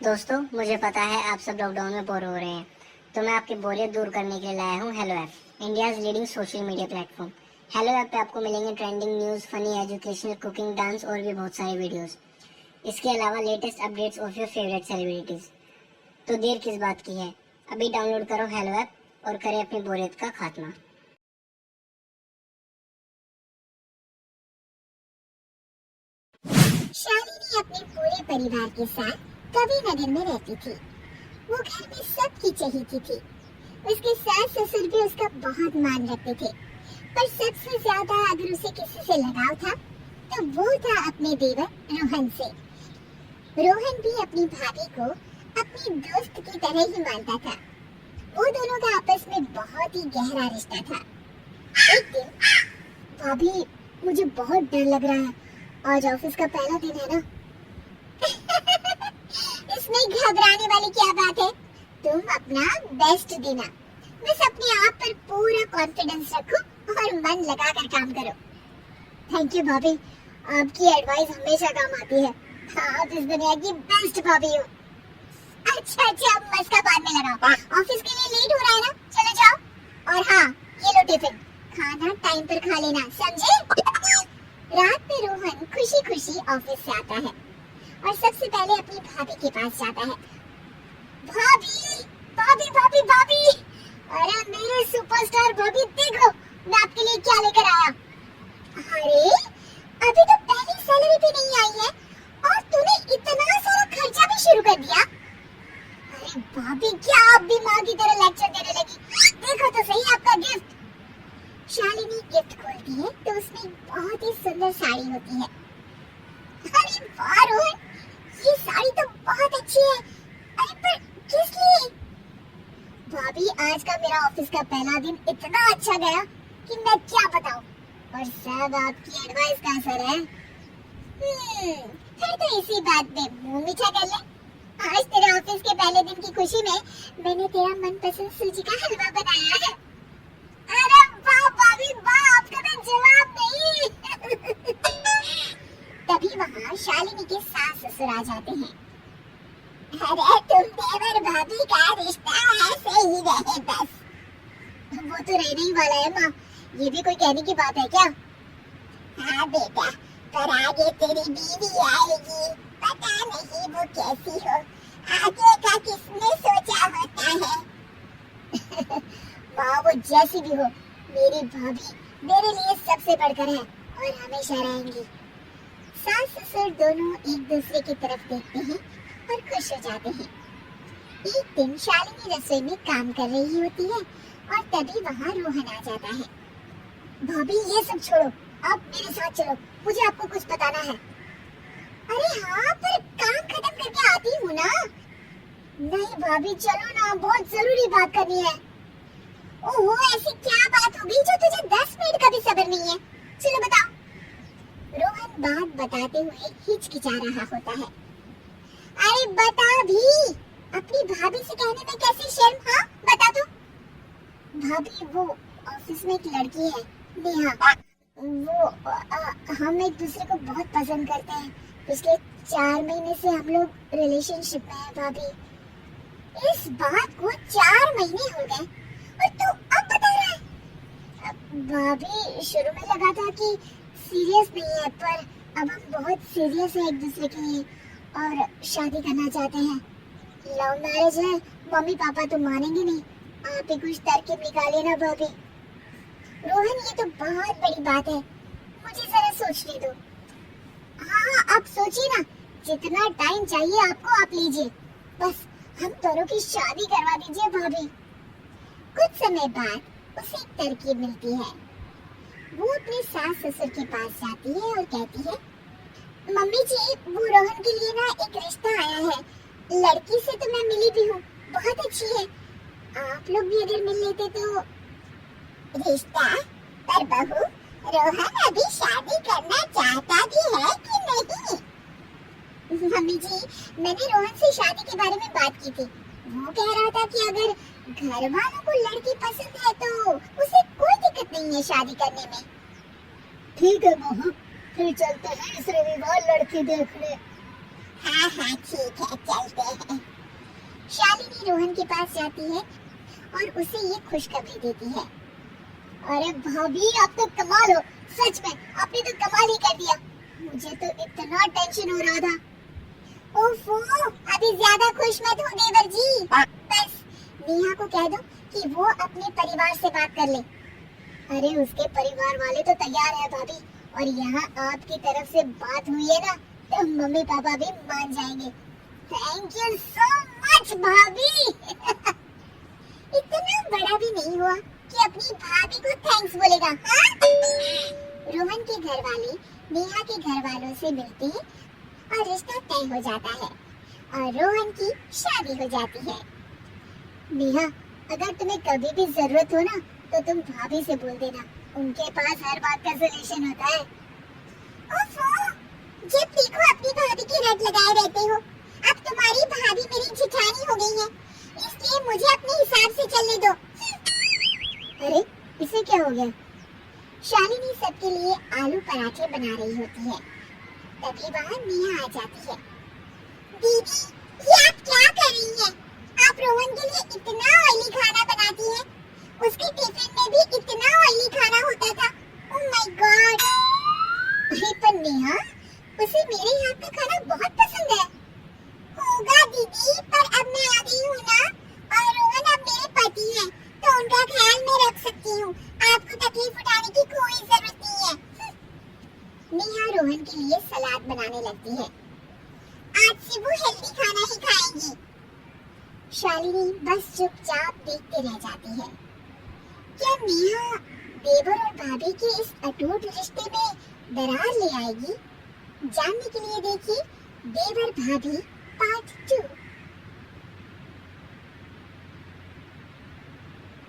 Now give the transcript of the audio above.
दोस्तों, मुझे पता है आप सब लॉकडाउन में बोर हो रहे हैं, तो मैं आपकी बोरियत दूर करने के लिए लाया हूँ hello app, India's leading social media platform. Hello app पे आपको मिलेंगे trending news, funny, educational, cooking, dance और भी बहुत सारे वीडियोस। इसके अलावा latest updates of your favourite celebrities. तो देर किस बात की है, अभी डाउनलोड करो हेलो ऐप और करें अपनी बोरियत का खात्मा। शालिनी अपने पूरे परिवार के साथ कवि नगर में रहती थी। वो घर में सबकी चहेती थी। उसके सास ससुर भी उसका बहुत मान रखते थे, पर सबसे ज्यादा अगर उसे किसी से लगाव था तो वो था अपने देवर रोहन से। रोहन भी अपनी भाभी को अपनी दोस्त की तरह ही मानता था। वो दोनों का आपस में बहुत ही गहरा रिश्ता था। एक दिन, भाभी, मुझे बहुत डर लग रहा है, आज ऑफिस का पहला दिन है ना। इसमें घबराने वाली क्या बात है, तुम अपना बेस्ट देना, बस अपने आप पर पूरा कॉन्फिडेंस रखो और मन लगाकर काम करो। थैंक यू भाभी, आपकी एडवाइस हमेशा काम आती है। आप इस दुनिया की बेस्ट भाभी हो। अच्छा, अब मस्का बाद में लगाओ, ऑफिस के लिए लेट हो रहा है ना, चले जाओ। और हाँ, ये लो टिफिन, खाना टाइम पर खा लेना, समझे? रात में रोहन खुशी खुशी ऑफिस से आता है और सबसे पहले अपनी भाभी के पास जाता है। भाभी, भाभी, भाभी, भाभी, अरे मेरे सुपरस्टार भाभी, देखो मैं आपके लिए क्या लेकर आया। अरे, अभी तो पहली सैलरी भी नहीं आई है और तूने इतना सारा खर्चा भी शुरू कर दिया। अरे भाभी, क्या आप भी माँ की तरह लेक्चर देने लगी? देखो तो सही आपका गिफ्ट। शालिनी गिफ्ट खोलती है तो उसमें एक बहुत ही सुंदर साड़ी होती है। अरे वाह रोहन, ये साड़ी तो बहुत अच्छी है। अरे पर किस लिए? भाभी, आज का मेरा ऑफिस का पहला दिन इतना अच्छा गया कि मैं क्या बताऊं, और सब आपकी एडवाइस का असर है। फिर तो इसी बात पे मुंह मीठा कर ले। आज तेरे ऑफिस के पहले दिन की खुशी में मैंने तेरा मनपसंद सूजी का हलवा बनाया है। अरे वाह भाभी वाह, आपका तो जवाब नहीं। तभी वहाँ शालिनी के सास ससुर आ जाते हैं। अरे तुम देवर भाभी का रिश्ता ऐसे ही रहे बस। वो तो रहने ही वाला है माँ, ये भी कोई कहने की बात है क्या? हाँ बेटा, पर आगे तेरी बीवी आएगी, पता नहीं वो कैसी हो, आगे का किसने सोचा होता है। माँ, वो जैसी भी हो, मेरी भाभी मेरे लिए सबसे बढ़कर है और हमेशा रहेंगी। सास ससुर दोनों एक दूसरे की तरफ देखते हैं और खुश हो जाते हैं। एक दिन शालिनी रसोई में काम कर रही होती है और तभी वहाँ रोहन आ जाता है। भाभी, ये सब छोड़ो, आप मेरे साथ चलो, मुझे आपको कुछ बताना है। अरे हाँ, पर काम खत्म करके आती हूँ ना। नहीं भाभी, चलो ना, बहुत जरूरी बात करनी है। ओहो, ऐसी क्या बात होगी जो तुझे 10 मिनट का भी सब्र नहीं है? चलो बताओ। रोहन बात बताते हुए हिचकिचा रहा होता है। अरे बता भी, अपनी भाभी से कहने में कैसी शर्म? हाँ बता दो। भाभी, वो ऑफिस में एक लड़की है, नेहा। हम एक दूसरे को बहुत पसंद करते हैं। पिछले 4 महीने से हम लोग रिलेशनशिप में हैं भाभी। इस बात को 4 महीने हो गए और तू अब बता रहा है? भाभी, शुरू में लगा था कि सीरियस नहीं है, पर अब हम बहुत सीरियस हैं एक दूसरे के लिए और शादी करना चाहते हैं। लव मैरिज है, मम्मी पापा तो मानेंगे नहीं, आप ही कुछ तरकीब निकालिए ना भाभी। रोहन, ये तो बहुत बड़ी बात है, मुझे जरा सोचने दो। हाँ, आप सोचिए ना, जितना टाइम चाहिए आपको आप लीजिए, बस हम दोनों की शादी करवा दीजिए भाभी। कुछ समय बाद उसे एक तरकीब मिलती है। वो अपने सास ससुर के पास जाती है और कहती है, मम्मी जी, वो रोहन के लिए ना एक रिश्ता आया है। लड़की से तो मैं मिली भी हूँ, बहुत अच्छी है, आप लोग भी अगर मिल लेते तो। रिश्ता? पर बहू, रोहन अभी शादी करना चाहता भी है कि नहीं? मम्मी जी, मैंने रोहन से शादी के बारे में बात की थी। वो कह रहा था कि अगर घर वालों को लड़की पसंद है तो उसे कोई दिक्कत नहीं है शादी करने में। ठीक है बहू, फिर चलते हैं इस रविवार लड़की देखने। हाँ हाँ ठीक है, चलते हैं। शालिनी रोहन के पास जाती है और उसे ये खुशखबरी देती है। अरे भाभी, आप तो कमाल हो, सच में आपने तो कमाल ही कर दिया। मुझे तो इतना टेंशन हो रहा था। ओफो, अभी ज्यादा खुश मत हो देवर जी। बस नेहा को कह दो कि वो अपने परिवार से बात कर ले। अरे उसके परिवार वाले तो तैयार है भाभी, और यहाँ आपकी तरफ से बात हुई है ना, तो मम्मी पापा भी मान जाएंगे। थैंक यू सो मच भाभी। इतना बड़ा भी नहीं हुआ कि अपनी भाभी को थैंक्स बोलेगा, हाँ? रोहन के घर वाले नेहा के घर वालों से मिलते हैं और रिश्ता तय हो जाता है और रोहन की शादी हो जाती है। नेहा, अगर तुम्हें कभी भी जरूरत हो ना, तो तुम भाभी से बोल देना, उनके पास हर बात का सलूशन होता है। ओफो, जब देखो अपनी भाभी की रट लगाए रहते हो। अब तुम्हारी भाभी मेरी जिठानी हो गई है, इसलिए मुझे अपने हिसाब से चलने दो। अरे इसे क्या हो गया? शालिनी सबके लिए आलू पराठे बना रही होती है। तभी वहाँ नेहा आ जाती है। दीदी, ये आप क्या कर रही हैं? आप रोहन के लिए इतना ऑयली खाना बनाती हैं। उसके टिफिन में भी इतना ऑयली खाना होता था। Oh my God. अरे पर नेहा, उसे मेरे हाथ का खाना बहुत पसंद है। होगा दीदी, पर अब मैं आ गई हूँ ना, और रोहन अब मेरे पति हैं, तो उनका ख्याल मैं रख सकती हूँ। आपको तकलीफ उठाने की कोई जरूरत नहीं है। नेहा रोहन के लिए सलाद बनाने लगती है। आज से वो हेल्दी खाना ही खाएंगी। शालिनी बस चुपचाप देखते रह जाती है। क्या नेहा देवर और भाभी के इस अटूट रिश्ते में दरार ले आएगी? जानने के लिए देखिए देवर भाभी पार्ट